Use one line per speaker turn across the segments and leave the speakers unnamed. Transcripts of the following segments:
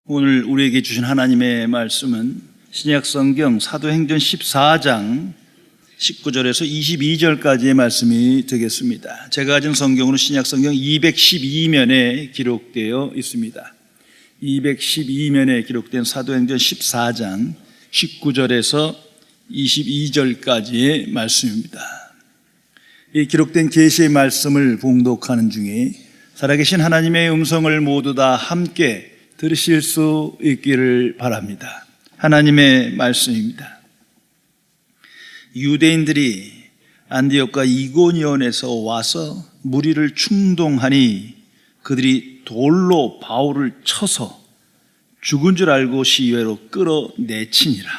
오늘 우리에게 주신 하나님의 말씀은 신약성경 사도행전 14장 19절에서 22절까지의 말씀이 되겠습니다. 제가 가진 성경으로 신약성경 212면에 기록되어 있습니다. 212면에 기록된 사도행전 14장 19절에서 22절까지의 말씀입니다. 이 기록된 계시의 말씀을 봉독하는 중에 살아계신 하나님의 음성을 모두 다 함께 들으실 수 있기를 바랍니다. 하나님의 말씀입니다. 유대인들이 안디옥과 이고니온에서 와서 무리를 충동하니 그들이 돌로 바울을 쳐서 죽은 줄 알고 시외로 끌어내치니라.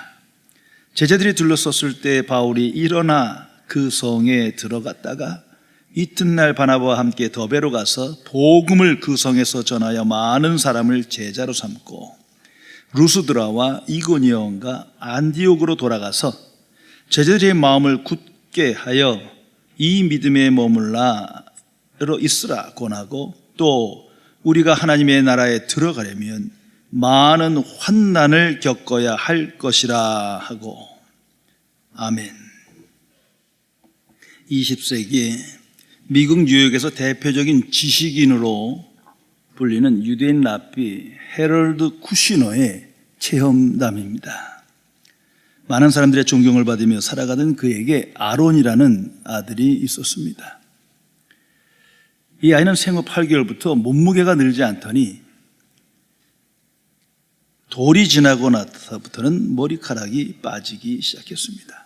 제자들이 둘러섰을 때 바울이 일어나 그 성에 들어갔다가 이튿날 바나바와 함께 더베로 가서 복음을 그 성에서 전하여 많은 사람을 제자로 삼고 루스드라와 이고니온과 안디옥으로 돌아가서 제자들의 마음을 굳게 하여 이 믿음에 머물러 있으라 권하고 또 우리가 하나님의 나라에 들어가려면 많은 환난을 겪어야 할 것이라 하고. 아멘. 20세기에 미국 뉴욕에서 대표적인 지식인으로 불리는 유대인 랍비 해럴드 쿠시너의 체험담입니다. 많은 사람들의 존경을 받으며 살아가던 그에게 아론이라는 아들이 있었습니다. 이 아이는 생후 8개월부터 몸무게가 늘지 않더니 돌이 지나고 나서부터는 머리카락이 빠지기 시작했습니다.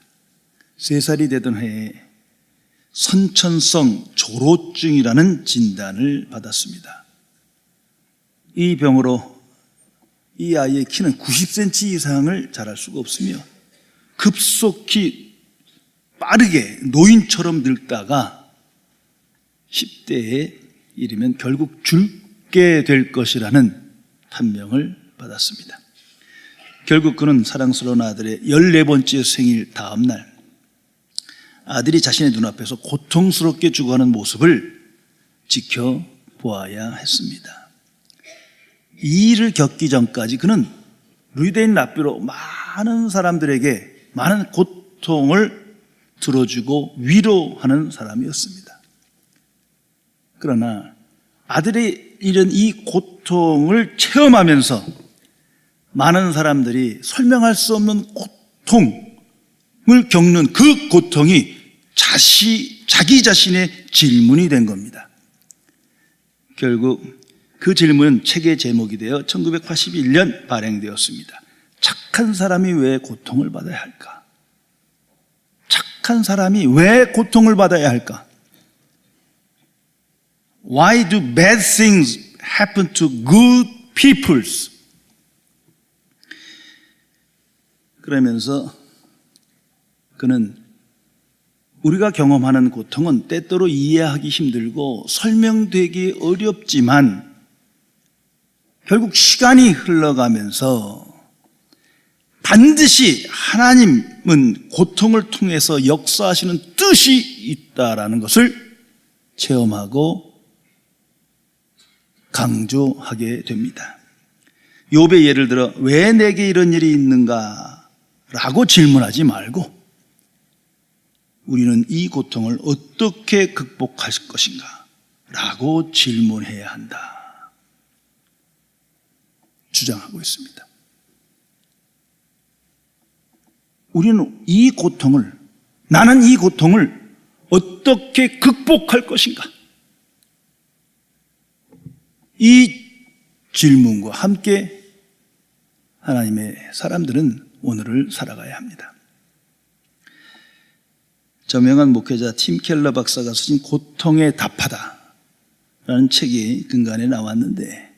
3살이 되던 해에 선천성 조로증이라는 진단을 받았습니다. 이 병으로 이 아이의 키는 90cm 이상을 자랄 수가 없으며 급속히 빠르게 노인처럼 늙다가 10대에 이르면 결국 죽게 될 것이라는 판명을 받았습니다. 결국 그는 사랑스러운 아들의 14번째 생일 다음 날 아들이 자신의 눈앞에서 고통스럽게 죽어가는 모습을 지켜보아야 했습니다. 이 일을 겪기 전까지 그는 유대인 랍비로 많은 사람들에게 많은 고통을 들어주고 위로하는 사람이었습니다. 그러나 아들이 이런 이 고통을 체험하면서 많은 사람들이 설명할 수 없는 고통을 겪는 그 고통이 자기 자신의 질문이 된 겁니다. 결국 그 질문은 책의 제목이 되어 1981년 발행되었습니다. 착한 사람이 왜 고통을 받아야 할까? 착한 사람이 왜 고통을 받아야 할까? Why do bad things happen to good people? 그러면서 그는 우리가 경험하는 고통은 때때로 이해하기 힘들고 설명되기 어렵지만 결국 시간이 흘러가면서 반드시 하나님은 고통을 통해서 역사하시는 뜻이 있다라는 것을 체험하고 강조하게 됩니다. 욥의 예를 들어 왜 내게 이런 일이 있는가 라고 질문하지 말고 우리는 이 고통을 어떻게 극복할 것인가 라고 질문해야 한다 주장하고 있습니다. 우리는 나는 이 고통을 어떻게 극복할 것인가, 이 질문과 함께 하나님의 사람들은 오늘을 살아가야 합니다. 저명한 목회자 팀 켈러 박사가 쓰신 고통에 답하다 라는 책이 근간에 나왔는데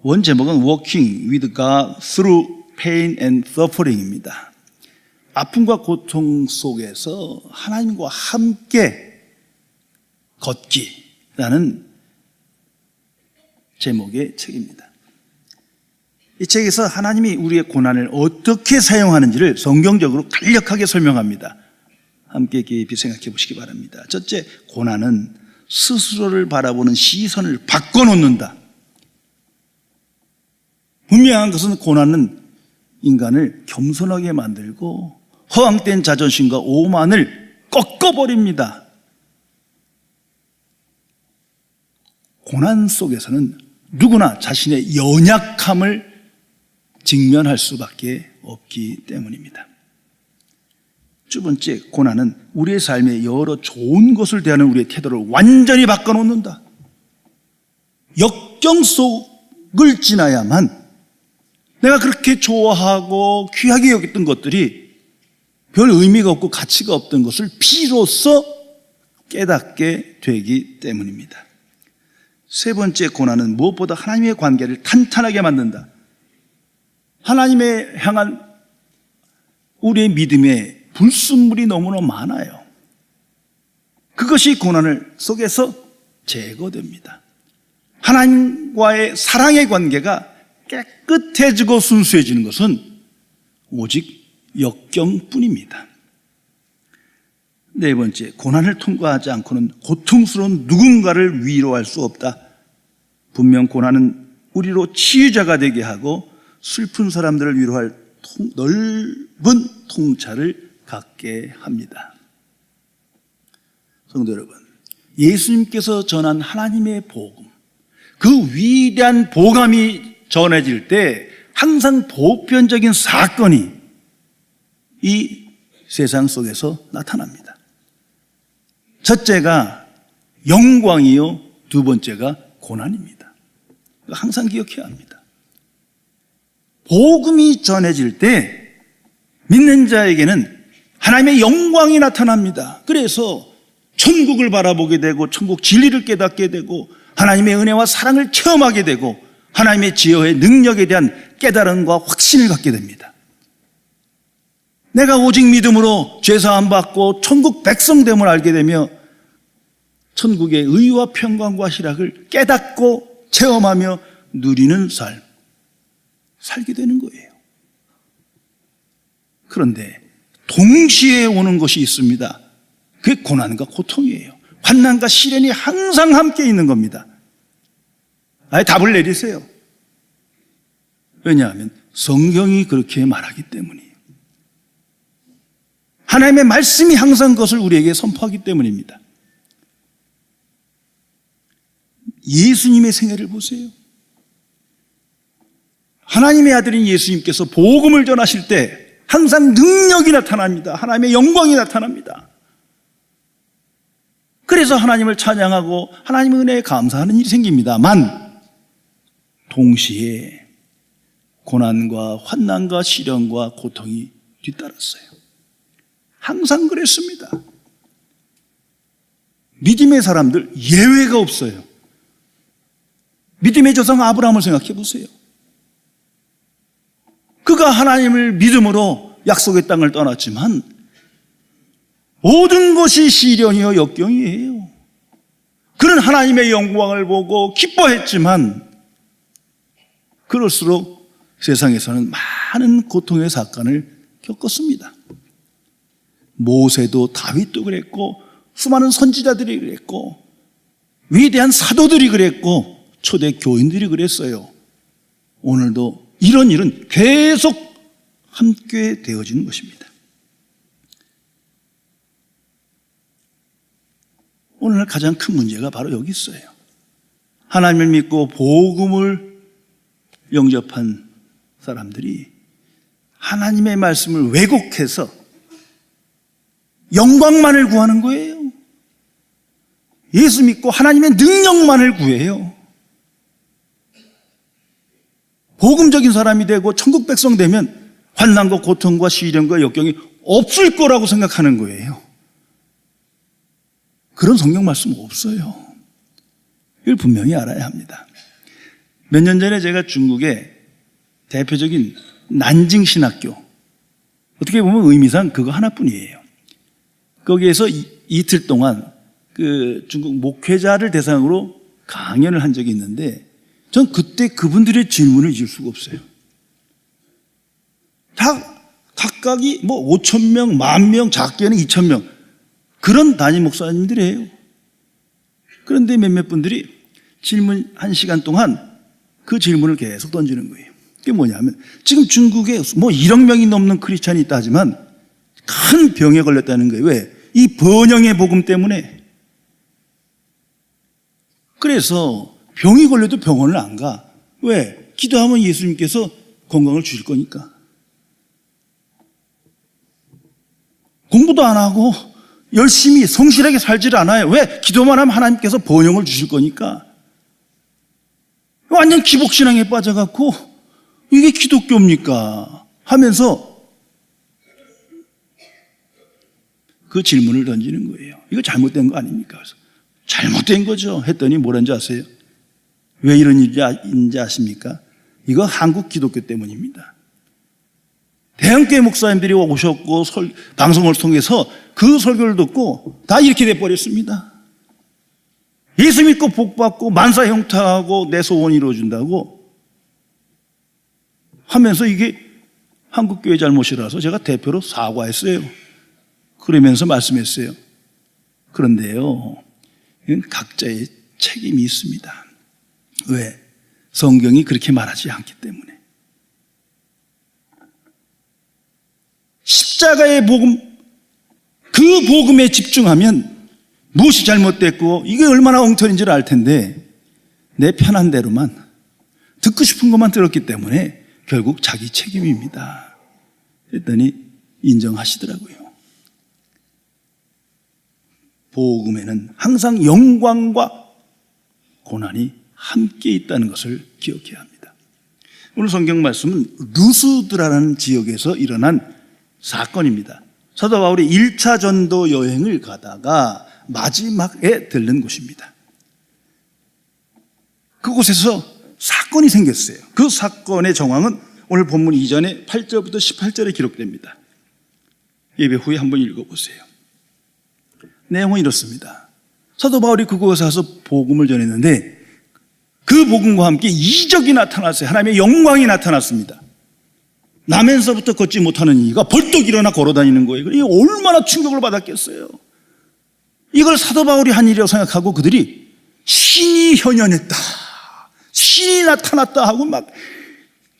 원 제목은 Walking with God through Pain and Suffering입니다. 아픔과 고통 속에서 하나님과 함께 걷기라는 제목의 책입니다. 이 책에서 하나님이 우리의 고난을 어떻게 사용하는지를 성경적으로 간략하게 설명합니다. 함께 깊이 생각해 보시기 바랍니다. 첫째, 고난은 스스로를 바라보는 시선을 바꿔놓는다. 분명한 것은 고난은 인간을 겸손하게 만들고 허황된 자존심과 오만을 꺾어버립니다. 고난 속에서는 누구나 자신의 연약함을 직면할 수밖에 없기 때문입니다. 두 번째, 고난은 우리의 삶에 여러 좋은 것을 대하는 우리의 태도를 완전히 바꿔놓는다. 역경 속을 지나야만 내가 그렇게 좋아하고 귀하게 여겼던 것들이 별 의미가 없고 가치가 없던 것을 비로소 깨닫게 되기 때문입니다. 세 번째, 고난은 무엇보다 하나님의 관계를 탄탄하게 만든다. 하나님에 향한 우리의 믿음에 불순물이 너무나 많아요. 그것이 고난을 속에서 제거됩니다. 하나님과의 사랑의 관계가 깨끗해지고 순수해지는 것은 오직 역경뿐입니다. 네 번째, 고난을 통과하지 않고는 고통스러운 누군가를 위로할 수 없다. 분명 고난은 우리로 치유자가 되게 하고 슬픈 사람들을 위로할 넓은 통찰을 갖게 합니다. 성도 여러분, 예수님께서 전한 하나님의 복음, 그 위대한 복음이 전해질 때 항상 보편적인 사건이 이 세상 속에서 나타납니다. 첫째가 영광이요, 두 번째가 고난입니다. 항상 기억해야 합니다. 복음이 전해질 때 믿는 자에게는 하나님의 영광이 나타납니다. 그래서 천국을 바라보게 되고 천국 진리를 깨닫게 되고 하나님의 은혜와 사랑을 체험하게 되고 하나님의 지혜의 능력에 대한 깨달음과 확신을 갖게 됩니다. 내가 오직 믿음으로 죄사함 받고 천국 백성됨을 알게 되며 천국의 의와 평강과 희락을 깨닫고 체험하며 누리는 삶, 살게 되는 거예요. 그런데 동시에 오는 것이 있습니다. 그게 고난과 고통이에요. 환난과 시련이 항상 함께 있는 겁니다. 아예 답을 내리세요. 왜냐하면 성경이 그렇게 말하기 때문이에요. 하나님의 말씀이 항상 그것을 우리에게 선포하기 때문입니다. 예수님의 생애를 보세요. 하나님의 아들인 예수님께서 복음을 전하실 때 항상 능력이 나타납니다. 하나님의 영광이 나타납니다. 그래서 하나님을 찬양하고 하나님의 은혜에 감사하는 일이 생깁니다만 동시에 고난과 환난과 시련과 고통이 뒤따랐어요. 항상 그랬습니다. 믿음의 사람들 예외가 없어요. 믿음의 조상 아브라함을 생각해 보세요. 그가 하나님을 믿음으로 약속의 땅을 떠났지만 모든 것이 시련이요 역경이에요. 그는 하나님의 영광을 보고 기뻐했지만 그럴수록 세상에서는 많은 고통의 사건을 겪었습니다. 모세도 다윗도 그랬고 수많은 선지자들이 그랬고 위대한 사도들이 그랬고 초대 교인들이 그랬어요. 오늘도 이런 일은 계속 함께 되어지는 것입니다. 오늘 가장 큰 문제가 바로 여기 있어요. 하나님을 믿고 복음을 영접한 사람들이 하나님의 말씀을 왜곡해서 영광만을 구하는 거예요. 예수 믿고 하나님의 능력만을 구해요. 복음적인 사람이 되고 천국 백성 되면 환난과 고통과 시련과 역경이 없을 거라고 생각하는 거예요. 그런 성경 말씀 없어요. 이걸 분명히 알아야 합니다. 몇 년 전에 제가 중국의 대표적인 난징 신학교, 어떻게 보면 의미상 그거 하나뿐이에요. 거기에서 이틀 동안 그 중국 목회자를 대상으로 강연을 한 적이 있는데 전 그때 그분들의 질문을 잊을 수가 없어요. 다 각각이 뭐 5,000명, 10,000명, 작게는 2,000명 그런 담임 목사님들이에요. 그런데 몇몇 분들이 질문 1시간 동안 그 질문을 계속 던지는 거예요. 그게 뭐냐면 지금 중국에 뭐 1억 명이 넘는 크리스찬이 있다 하지만 큰 병에 걸렸다는 거예요. 왜? 이 번영의 복음 때문에. 그래서 병이 걸려도 병원을 안 가. 왜? 기도하면 예수님께서 건강을 주실 거니까. 공부도 안 하고 열심히 성실하게 살질 않아요. 왜? 기도만 하면 하나님께서 번영을 주실 거니까. 완전 기복신앙에 빠져갖고 이게 기독교입니까? 하면서 그 질문을 던지는 거예요. 이거 잘못된 거 아닙니까? 그래서 잘못된 거죠. 했더니 뭐라는지 아세요? 왜 이런 일인지 아십니까? 이거 한국 기독교 때문입니다. 대형교회 목사님들이 오셨고 방송을 통해서 그 설교를 듣고 다 이렇게 돼버렸습니다. 예수 믿고 복 받고 만사 형통하고 내 소원이 이루어진다고 하면서 이게 한국교회 잘못이라서 제가 대표로 사과했어요. 그러면서 말씀했어요. 그런데요, 이건 각자의 책임이 있습니다. 왜? 성경이 그렇게 말하지 않기 때문에. 십자가의 복음, 그 복음에 집중하면 무엇이 잘못됐고 이게 얼마나 엉터리인지를 알 텐데 내 편한 대로만 듣고 싶은 것만 들었기 때문에 결국 자기 책임입니다. 그랬더니 인정하시더라고요. 복음에는 항상 영광과 고난이 함께 있다는 것을 기억해야 합니다. 오늘 성경 말씀은 루스드라라는 지역에서 일어난 사건입니다. 사도 바울이 1차 전도 여행을 가다가 마지막에 들른 곳입니다. 그곳에서 사건이 생겼어요. 그 사건의 정황은 오늘 본문 이전에 8절부터 18절에 기록됩니다. 예배 후에 한번 읽어보세요. 내용은 이렇습니다. 사도 바울이 그곳에 가서 복음을 전했는데 그 복음과 함께 이적이 나타났어요. 하나님의 영광이 나타났습니다. 나면서부터 걷지 못하는 이가 벌떡 일어나 걸어다니는 거예요. 이게 얼마나 충격을 받았겠어요. 이걸 사도 바울이 한 일이라고 생각하고 그들이 신이 현현했다, 신이 나타났다 하고 막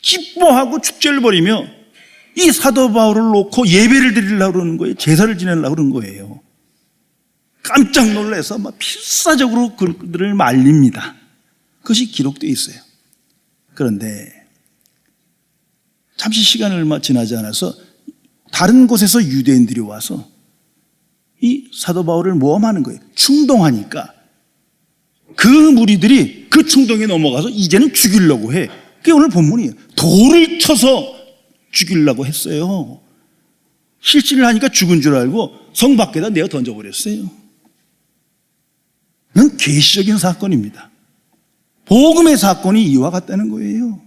기뻐하고 축제를 벌이며 이 사도 바울을 놓고 예배를 드리려고 그러는 거예요. 제사를 지내려고 그러는 거예요. 깜짝 놀라서 막 필사적으로 그들을 말립니다. 그것이 기록되어 있어요. 그런데 잠시 시간이 얼마 지나지 않아서 다른 곳에서 유대인들이 와서 이 사도 바울을 모함하는 거예요. 충동하니까 그 무리들이 그 충동에 넘어가서 이제는 죽이려고 해. 그게 오늘 본문이에요. 돌을 쳐서 죽이려고 했어요. 실신을 하니까 죽은 줄 알고 성 밖에다 내어 던져버렸어요. 이건 계시적인 사건입니다. 복음의 사건이 이와 같다는 거예요.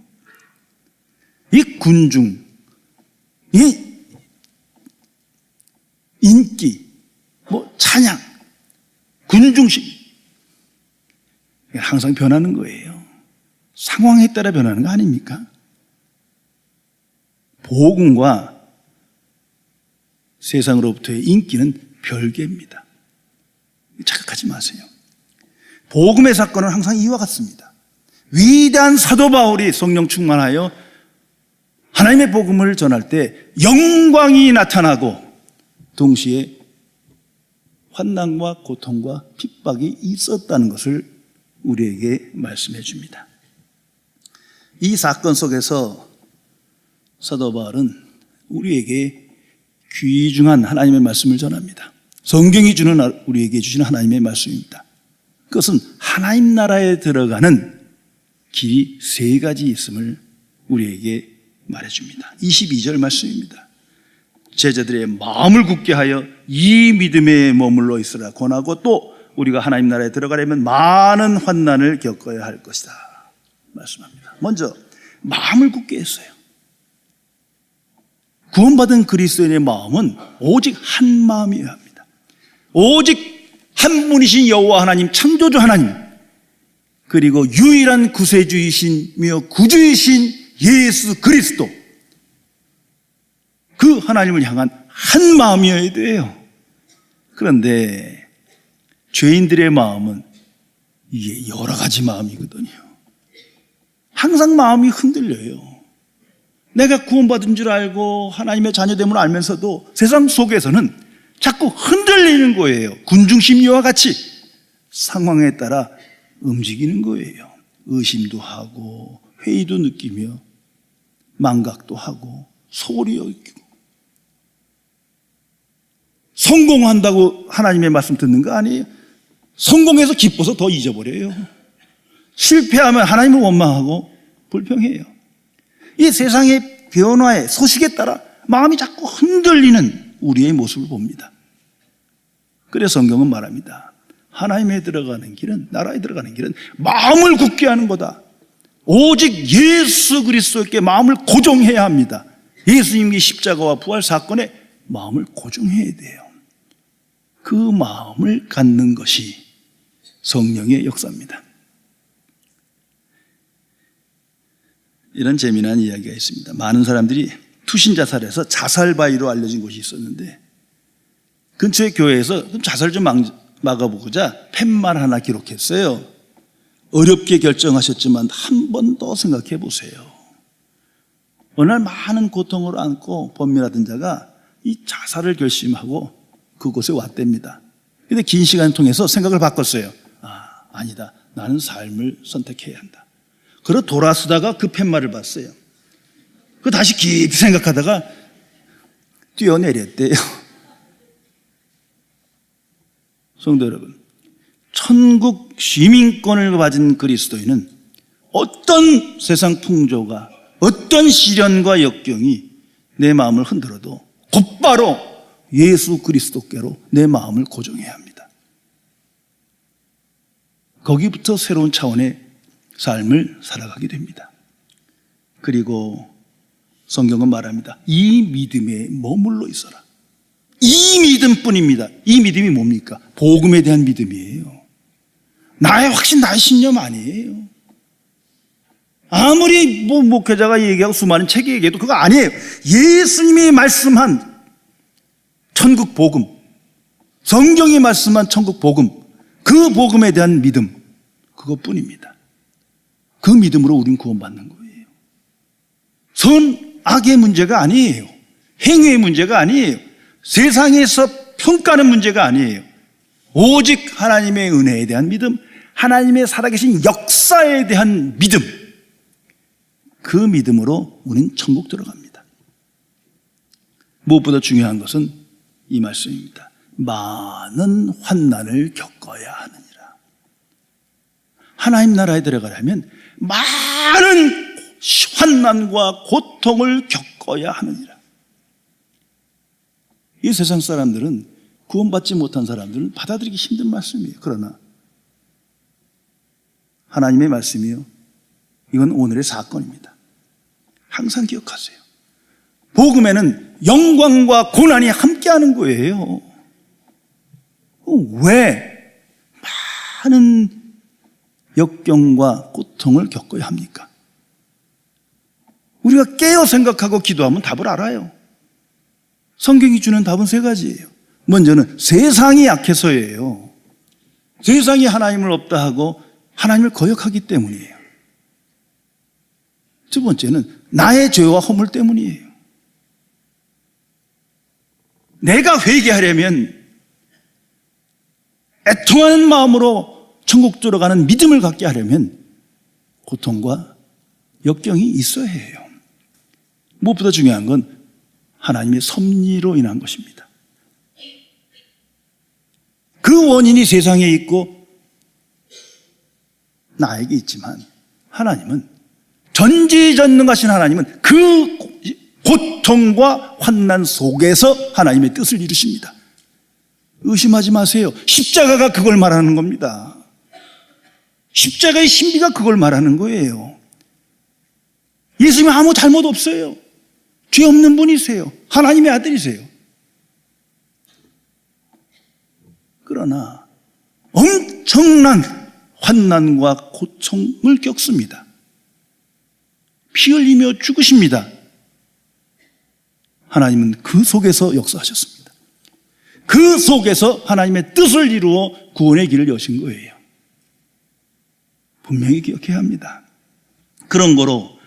이 군중, 이 인기, 찬양, 군중식 항상 변하는 거예요. 상황에 따라 변하는 거 아닙니까? 복음과 세상으로부터의 인기는 별개입니다. 착각하지 마세요. 복음의 사건은 항상 이와 같습니다. 위대한 사도 바울이 성령 충만하여 하나님의 복음을 전할 때 영광이 나타나고 동시에 환난과 고통과 핍박이 있었다는 것을 우리에게 말씀해 줍니다. 이 사건 속에서 사도 바울은 우리에게 귀중한 하나님의 말씀을 전합니다. 성경이 주는 우리에게 주시는 하나님의 말씀입니다. 그것은 하나님 나라에 들어가는 길이 세 가지 있음을 우리에게 말해줍니다. 22절 말씀입니다. 제자들의 마음을 굳게 하여 이 믿음에 머물러 있으라 권하고 또 우리가 하나님 나라에 들어가려면 많은 환난을 겪어야 할 것이다 말씀합니다. 먼저 마음을 굳게 했어요. 구원받은 그리스도인의 마음은 오직 한 마음이어야 합니다. 오직 한 분이신 여호와 하나님, 창조주 하나님, 그리고 유일한 구세주이시며 구주이신 예수 그리스도, 그 하나님을 향한 한 마음이어야 돼요. 그런데 죄인들의 마음은 이게 여러 가지 마음이거든요. 항상 마음이 흔들려요. 내가 구원받은 줄 알고 하나님의 자녀됨을 알면서도 세상 속에서는 자꾸 흔들리는 거예요. 군중심리와 같이 상황에 따라 움직이는 거예요. 의심도 하고 회의도 느끼며 망각도 하고 소홀히 여기고. 성공한다고 하나님의 말씀 듣는 거 아니에요. 성공해서 기뻐서 더 잊어버려요. 실패하면 하나님을 원망하고 불평해요. 이 세상의 변화의 소식에 따라 마음이 자꾸 흔들리는 우리의 모습을 봅니다. 그래서 성경은 말합니다. 하나님에 들어가는 길은, 나라에 들어가는 길은 마음을 굳게 하는 거다. 오직 예수 그리스도께 마음을 고정해야 합니다. 예수님의 십자가와 부활 사건에 마음을 고정해야 돼요. 그 마음을 갖는 것이 성령의 역사입니다. 이런 재미난 이야기가 있습니다. 많은 사람들이 투신자살에서 자살바위로 알려진 곳이 있었는데 근처의 교회에서 자살 좀 막아보고자 팻말 하나 기록했어요. 어렵게 결정하셨지만 한 번 더 생각해 보세요. 어느 날 많은 고통을 안고 번민하던 자가 이 자살을 결심하고 그곳에 왔답니다. 근데 긴 시간을 통해서 생각을 바꿨어요. 아니다. 나는 삶을 선택해야 한다. 그러 돌아서다가 그 팻말을 봤어요. 그 다시 깊이 생각하다가 뛰어내렸대요. 성도 여러분, 천국 시민권을 가진 그리스도인은 어떤 세상 풍조가, 어떤 시련과 역경이 내 마음을 흔들어도 곧바로 예수 그리스도께로 내 마음을 고정해야 합니다. 거기부터 새로운 차원의 삶을 살아가게 됩니다. 그리고 성경은 말합니다. 이 믿음에 머물러 있어라. 이 믿음뿐입니다. 이 믿음이 뭡니까? 복음에 대한 믿음이에요. 나의 확신, 나의 신념 아니에요. 아무리 목회자가 얘기하고 수많은 책이 얘기해도 그거 아니에요. 예수님이 말씀한 천국 복음, 성경이 말씀한 천국 복음, 그 복음에 대한 믿음, 그것뿐입니다. 그 믿음으로 우린 구원받는 거예요. 선, 악의 문제가 아니에요. 행위의 문제가 아니에요. 세상에서 평가하는 문제가 아니에요. 오직 하나님의 은혜에 대한 믿음, 하나님의 살아계신 역사에 대한 믿음, 그 믿음으로 우리는 천국 들어갑니다. 무엇보다 중요한 것은 이 말씀입니다. 많은 환난을 겪어야 하느니라. 하나님 나라에 들어가려면 많은 환난과 고통을 겪어야 하느니라. 이 세상 사람들은, 구원받지 못한 사람들은 받아들이기 힘든 말씀이에요. 그러나 하나님의 말씀이요, 이건 오늘의 사건입니다. 항상 기억하세요. 복음에는 영광과 고난이 함께하는 거예요. 왜 많은 역경과 고통을 겪어야 합니까? 우리가 깨어 생각하고 기도하면 답을 알아요. 성경이 주는 답은 세 가지예요. 먼저는 세상이 약해서예요. 세상이 하나님을 없다 하고 하나님을 거역하기 때문이에요. 두 번째는 나의 죄와 허물 때문이에요. 내가 회개하려면 애통하는 마음으로 천국 들어가는 믿음을 갖게 하려면 고통과 역경이 있어야 해요. 무엇보다 중요한 건 하나님의 섭리로 인한 것입니다. 그 원인이 세상에 있고 나에게 있지만 하나님은, 전지전능하신 하나님은 그 고통과 환난 속에서 하나님의 뜻을 이루십니다. 의심하지 마세요. 십자가가 그걸 말하는 겁니다. 십자가의 신비가 그걸 말하는 거예요. 예수님은 아무 잘못 없어요. 죄 없는 분이세요. 하나님의 아들이세요. 그러나 엄청난 환난과 고통을 겪습니다. 피 흘리며 죽으십니다. 하나님은 그 속에서 역사하셨습니다. 그 속에서 하나님의 뜻을 이루어 구원의 길을 여신 거예요. 분명히 기억해야 합니다. 그런 거로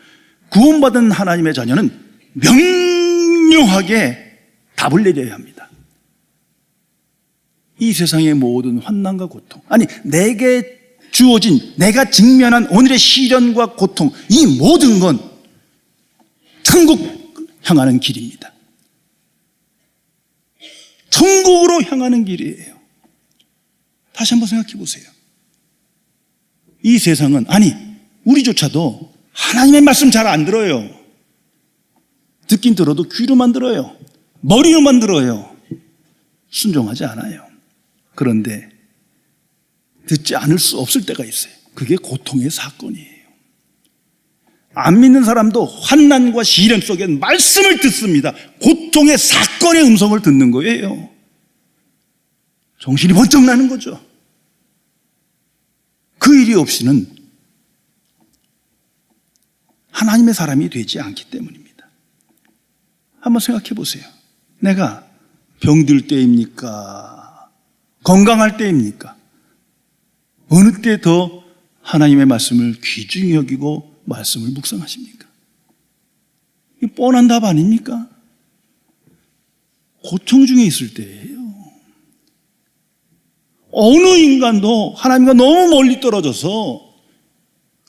구원받은 하나님의 자녀는 명료하게 답을 내려야 합니다. 이 세상의 모든 환난과 고통, 아니 내게 주어진, 내가 직면한 오늘의 시련과 고통, 이 모든 건 천국 향하는 길입니다. 천국으로 향하는 길이에요. 다시 한번 생각해 보세요. 이 세상은, 아니 우리조차도 하나님의 말씀 잘 안 들어요. 듣긴 들어도 귀로만 들어요. 머리로만 들어요. 순종하지 않아요. 그런데 듣지 않을 수 없을 때가 있어요. 그게 고통의 사건이에요. 안 믿는 사람도 환난과 시련 속에 말씀을 듣습니다. 고통의 사건의 음성을 듣는 거예요. 정신이 번쩍 나는 거죠. 그 일이 없이는 하나님의 사람이 되지 않기 때문입니다. 한번 생각해 보세요. 내가 병들 때입니까? 건강할 때입니까? 어느 때 더 하나님의 말씀을 귀중히 여기고 말씀을 묵상하십니까? 이 뻔한 답 아닙니까? 고통 중에 있을 때예요. 어느 인간도 하나님과 너무 멀리 떨어져서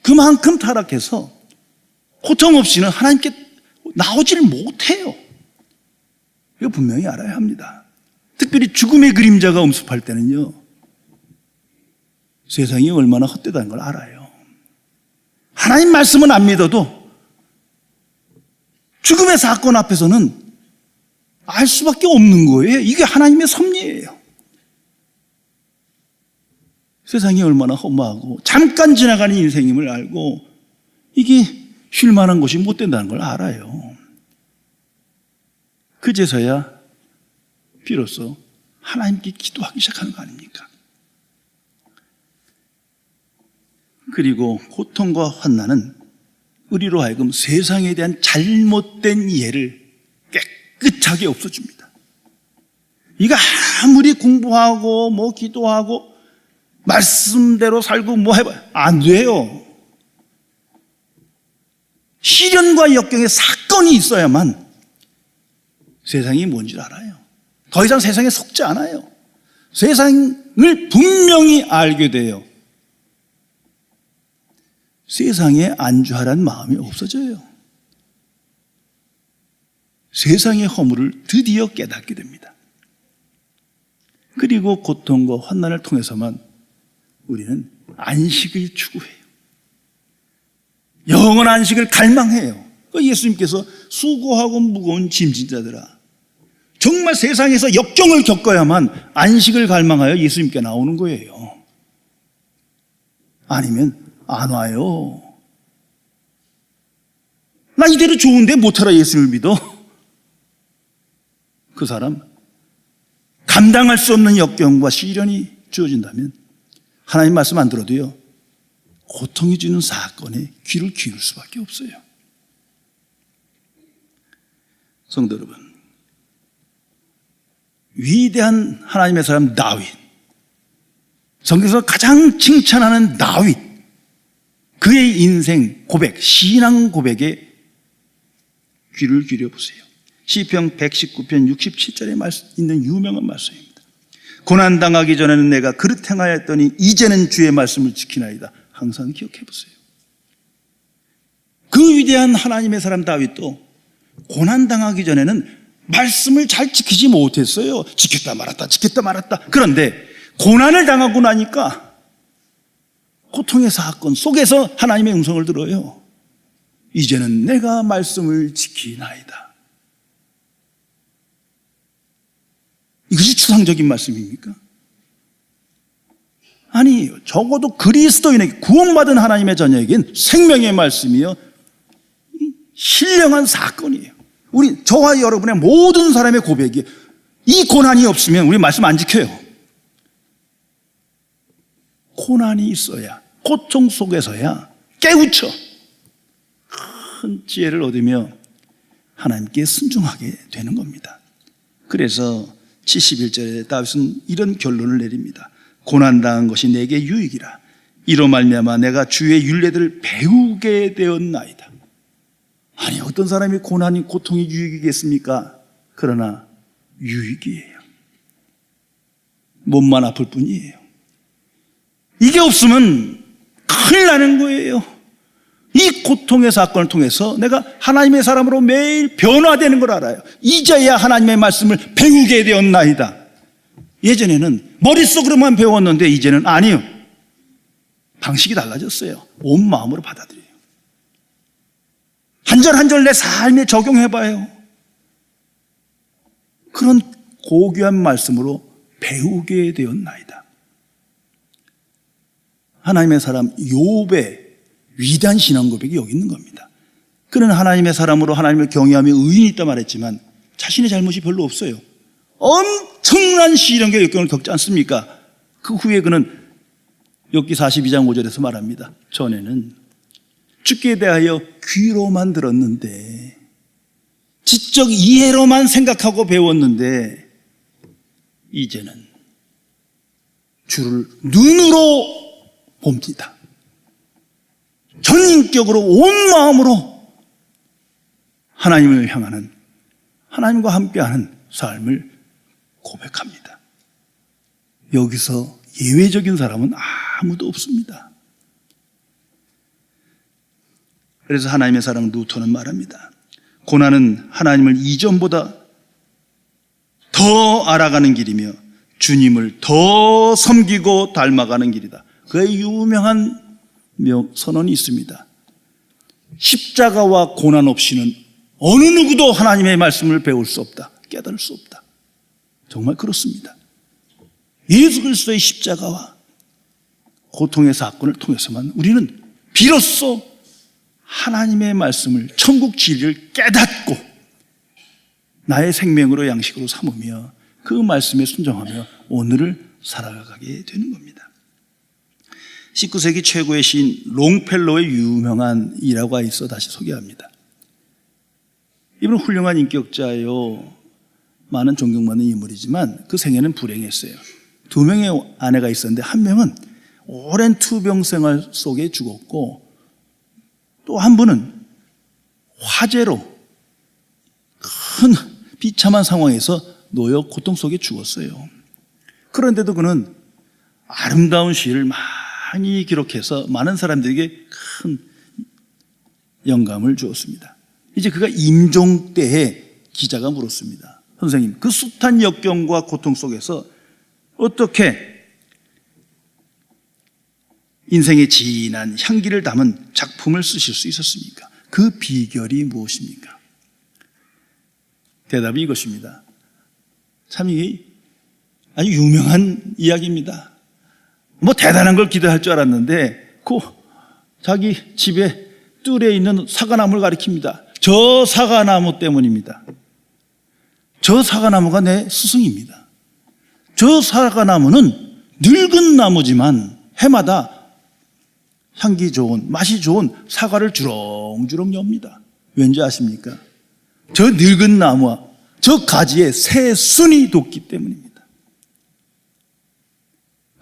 그만큼 타락해서 고통 없이는 하나님께 나오지를 못해요. 이거 분명히 알아야 합니다. 특별히 죽음의 그림자가 엄습할 때는요, 세상이 얼마나 헛되다는 걸 알아요. 하나님 말씀은 안 믿어도 죽음의 사건 앞에서는 알 수밖에 없는 거예요. 이게 하나님의 섭리예요. 세상이 얼마나 험하고 잠깐 지나가는 인생임을 알고 이게 쉴만한 곳이 못 된다는 걸 알아요. 그제서야 비로소 하나님께 기도하기 시작하는 거 아닙니까? 그리고 고통과 환난은 우리로 하여금 세상에 대한 잘못된 이해를 깨끗하게 없어줍니다. 이거 아무리 공부하고 뭐 기도하고 말씀대로 살고 뭐 해봐요. 안 돼요. 시련과 역경의 사건이 있어야만 세상이 뭔지 알아요. 더 이상 세상에 속지 않아요. 세상을 분명히 알게 돼요. 세상에 안주하라는 마음이 없어져요. 세상의 허물을 드디어 깨닫게 됩니다. 그리고 고통과 환난을 통해서만 우리는 안식을 추구해요. 영원한 안식을 갈망해요. 예수님께서 수고하고 무거운 짐진 자들아, 정말 세상에서 역경을 겪어야만 안식을 갈망하여 예수님께 나오는 거예요. 아니면 안 와요. 나 이대로 좋은데 못하라 예수님을 믿어. 그 사람 감당할 수 없는 역경과 시련이 주어진다면 하나님 말씀 안 들어도요, 고통이 주는 사건에 귀를 기울일 수밖에 없어요. 성도 여러분, 위대한 하나님의 사람 다윗, 성경에서 가장 칭찬하는 다윗, 그의 인생 고백, 신앙 고백에 귀를 기울여 보세요. 시편 119편 67절에 있는 유명한 말씀입니다. 고난당하기 전에는 내가 그릇 행하였더니 이제는 주의 말씀을 지키나이다. 항상 기억해 보세요. 그 위대한 하나님의 사람 다윗도 고난당하기 전에는 말씀을 잘 지키지 못했어요. 지켰다 말았다, 지켰다 말았다. 그런데 고난을 당하고 나니까 고통의 사건 속에서 하나님의 음성을 들어요. 이제는 내가 말씀을 지키나이다. 이것이 추상적인 말씀입니까? 아니에요. 적어도 그리스도인에게, 구원받은 하나님의 자녀에겐 생명의 말씀이요, 신령한 사건이에요. 저와 여러분의 모든 사람의 고백이, 이 고난이 없으면 우리 말씀 안 지켜요. 고난이 있어야, 고통 속에서야 깨우쳐 큰 지혜를 얻으며 하나님께 순종하게 되는 겁니다. 그래서 71절에 다윗은 이런 결론을 내립니다. 고난당한 것이 내게 유익이라. 이로 말미암아 내가 주의 율례들을 배우게 되었나이다. 아니, 어떤 사람이 고난이, 고통이 유익이겠습니까? 그러나 유익이에요. 몸만 아플 뿐이에요. 이게 없으면 큰일 나는 거예요. 이 고통의 사건을 통해서 내가 하나님의 사람으로 매일 변화되는 걸 알아요. 이제야 하나님의 말씀을 배우게 되었나이다. 예전에는 머릿속으로만 배웠는데 이제는 아니요. 방식이 달라졌어요. 온 마음으로 받아들여요. 한 절 한 절 내 삶에 적용해봐요. 그런 고귀한 말씀으로 배우게 되었나이다. 하나님의 사람 욥의 위대한 신앙 고백이 여기 있는 겁니다. 그는 하나님의 사람으로 하나님을 경외하며 의인이 있다 말했지만 자신의 잘못이 별로 없어요. 엄청난 시련과 역경을 겪지 않습니까? 그 후에 그는 욥기 42장 5절에서 말합니다. 전에는 주께 대하여 귀로만 들었는데, 지적 이해로만 생각하고 배웠는데 이제는 주를 눈으로 봅니다. 전인격으로 온 마음으로 하나님을 향하는, 하나님과 함께하는 삶을 고백합니다. 여기서 예외적인 사람은 아무도 없습니다. 그래서 하나님의 사람 루터는 말합니다. 고난은 하나님을 이전보다 더 알아가는 길이며 주님을 더 섬기고 닮아가는 길이다. 그의 유명한 선언이 있습니다. 십자가와 고난 없이는 어느 누구도 하나님의 말씀을 배울 수 없다. 깨달을 수 없다. 정말 그렇습니다. 예수 그리스도의 십자가와 고통의 사건을 통해서만 우리는 비로소 하나님의 말씀을, 천국 진리를 깨닫고 나의 생명으로 양식으로 삼으며 그 말씀에 순종하며 오늘을 살아가게 되는 겁니다. 19세기 최고의 시인 롱펠로의 유명한 일화가 있어 다시 소개합니다. 이분은 훌륭한 인격자요, 많은 존경받는 인물이지만 그 생애는 불행했어요. 2명의 아내가 있었는데 한 명은 오랜 투병 생활 속에 죽었고, 또 한 분은 화재로 큰 비참한 상황에서 놓여 고통 속에 죽었어요. 그런데도 그는 아름다운 시를 많이 기록해서 많은 사람들에게 큰 영감을 주었습니다. 이제 그가 임종 때에 기자가 물었습니다. 선생님, 그 숱한 역경과 고통 속에서 어떻게 인생의 진한 향기를 담은 작품을 쓰실 수 있었습니까? 그 비결이 무엇입니까? 대답이 이것입니다. 참 이게 아주 유명한 이야기입니다. 뭐 대단한 걸 기대할 줄 알았는데 그 자기 집에 뜰에 있는 사과나무를 가리킵니다. 저 사과나무 때문입니다. 저 사과나무가 내 스승입니다. 저 사과나무는 늙은 나무지만 해마다 향기 좋은, 맛이 좋은 사과를 주렁주렁 엽니다. 왠지 아십니까? 저 늙은 나무와 저 가지에 새 순이 돋기 때문입니다.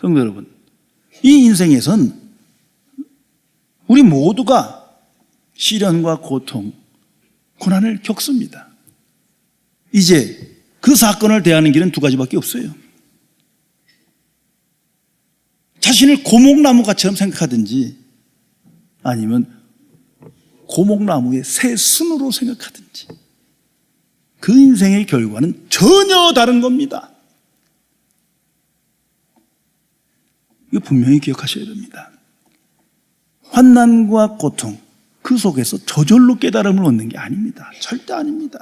성도 여러분, 이 인생에선 우리 모두가 시련과 고통, 고난을 겪습니다. 이제 그 사건을 대하는 길은 두 가지밖에 없어요. 자신을 고목나무같이처럼 생각하든지 아니면 고목나무의 새 순으로 생각하든지, 그 인생의 결과는 전혀 다른 겁니다. 이거 분명히 기억하셔야 됩니다. 환난과 고통, 그 속에서 저절로 깨달음을 얻는 게 아닙니다. 절대 아닙니다.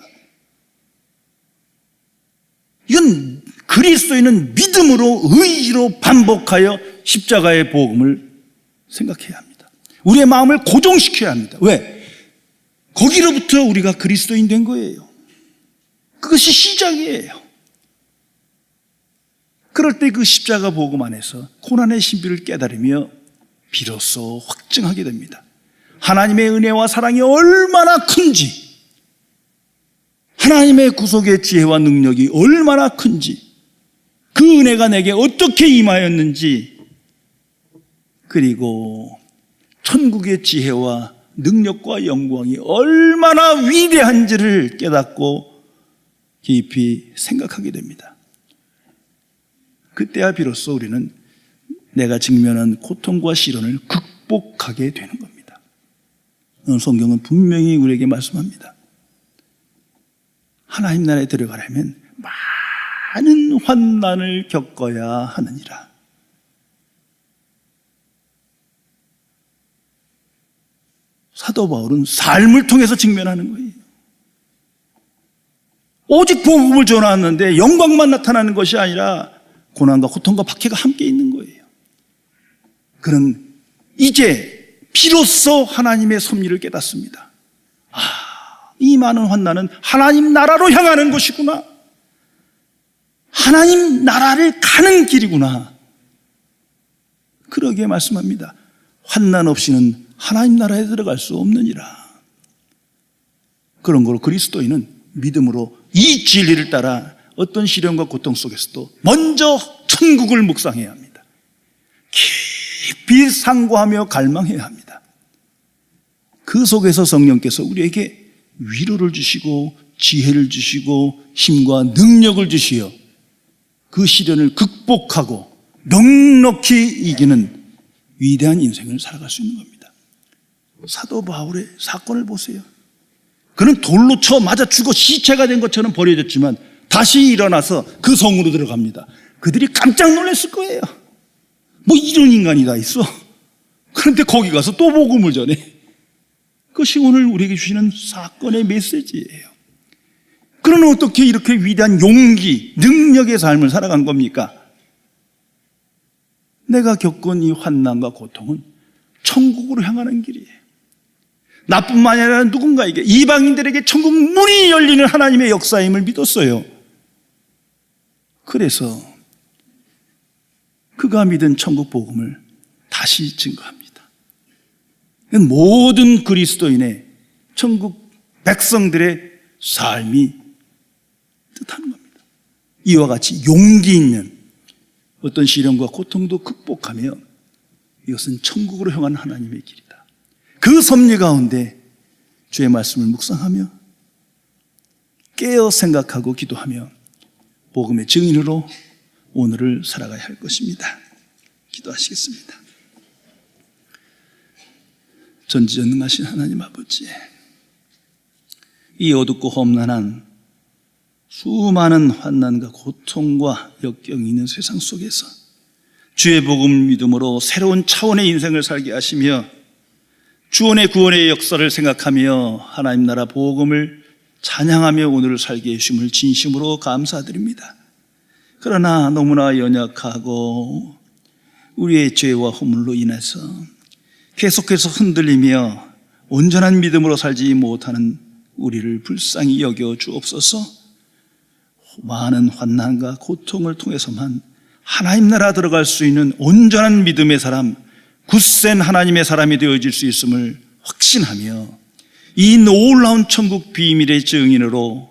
이건 그리스도인은 믿음으로, 의지로 반복하여 십자가의 복음을 생각해야 합니다. 우리의 마음을 고정시켜야 합니다. 왜? 거기로부터 우리가 그리스도인 된 거예요. 그것이 시작이에요. 그럴 때 그 십자가 복음 안에서 고난의 신비를 깨달으며 비로소 확증하게 됩니다. 하나님의 은혜와 사랑이 얼마나 큰지, 하나님의 구속의 지혜와 능력이 얼마나 큰지, 그 은혜가 내게 어떻게 임하였는지, 그리고 천국의 지혜와 능력과 영광이 얼마나 위대한지를 깨닫고 깊이 생각하게 됩니다. 그때야 비로소 우리는 내가 직면한 고통과 시련을 극복하게 되는 겁니다. 오늘 성경은 분명히 우리에게 말씀합니다. 하나님 나라에 들어가려면 많은 환난을 겪어야 하느니라. 사도 바울은 삶을 통해서 직면하는 거예요. 오직 복음을 전하는데 영광만 나타나는 것이 아니라 고난과 고통과 박해가 함께 있는 거예요. 그는 이제 비로소 하나님의 섭리를 깨닫습니다. 이 많은 환난은 하나님 나라로 향하는 것이구나. 하나님 나라를 가는 길이구나. 그러기에 말씀합니다. 환난 없이는 하나님 나라에 들어갈 수 없느니라. 그런 거로 그리스도인은 믿음으로 이 진리를 따라 어떤 시련과 고통 속에서도 먼저 천국을 묵상해야 합니다. 깊이 상고하며 갈망해야 합니다. 그 속에서 성령께서 우리에게 위로를 주시고 지혜를 주시고 힘과 능력을 주시어 그 시련을 극복하고 넉넉히 이기는 위대한 인생을 살아갈 수 있는 겁니다. 사도 바울의 사건을 보세요. 그는 돌로 쳐 맞아 죽어 시체가 된 것처럼 버려졌지만 다시 일어나서 그 성으로 들어갑니다. 그들이 깜짝 놀랐을 거예요. 뭐 이런 인간이 다 있어? 그런데 거기 가서 또 복음을 전해. 그것이 오늘 우리에게 주시는 사건의 메시지예요. 그러면 어떻게 이렇게 위대한 용기, 능력의 삶을 살아간 겁니까? 내가 겪은 이 환난과 고통은 천국으로 향하는 길이에요. 나뿐만 아니라 누군가에게, 이방인들에게 천국 문이 열리는 하나님의 역사임을 믿었어요. 그래서 그가 믿은 천국 복음을 다시 증거합니다. 모든 그리스도인의 천국 백성들의 삶이 뜻하는 겁니다. 이와 같이 용기 있는 어떤 시련과 고통도 극복하며 이것은 천국으로 향한 하나님의 길이다. 그 섭리 가운데 주의 말씀을 묵상하며 깨어 생각하고 기도하며 복음의 증인으로 오늘을 살아가야 할 것입니다. 기도하시겠습니다. 전지전능하신 하나님 아버지, 이 어둡고 험난한 수많은 환난과 고통과 역경이 있는 세상 속에서 주의 복음 믿음으로 새로운 차원의 인생을 살게 하시며 주원의 구원의 역사를 생각하며 하나님 나라 복음을 찬양하며 오늘을 살게 해주심을 진심으로 감사드립니다. 그러나 너무나 연약하고 우리의 죄와 허물로 인해서 계속해서 흔들리며 온전한 믿음으로 살지 못하는 우리를 불쌍히 여겨 주옵소서. 많은 환난과 고통을 통해서만 하나님 나라 들어갈 수 있는 온전한 믿음의 사람, 굳센 하나님의 사람이 되어질 수 있음을 확신하며 이 놀라운 천국 비밀의 증인으로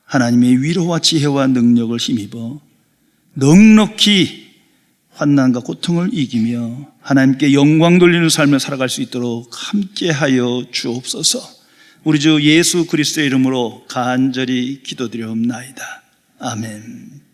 하나님의 위로와 지혜와 능력을 힘입어 넉넉히 환난과 고통을 이기며 하나님께 영광 돌리는 삶을 살아갈 수 있도록 함께하여 주옵소서. 우리 주 예수 그리스도의 이름으로 간절히 기도드리옵나이다. 아멘.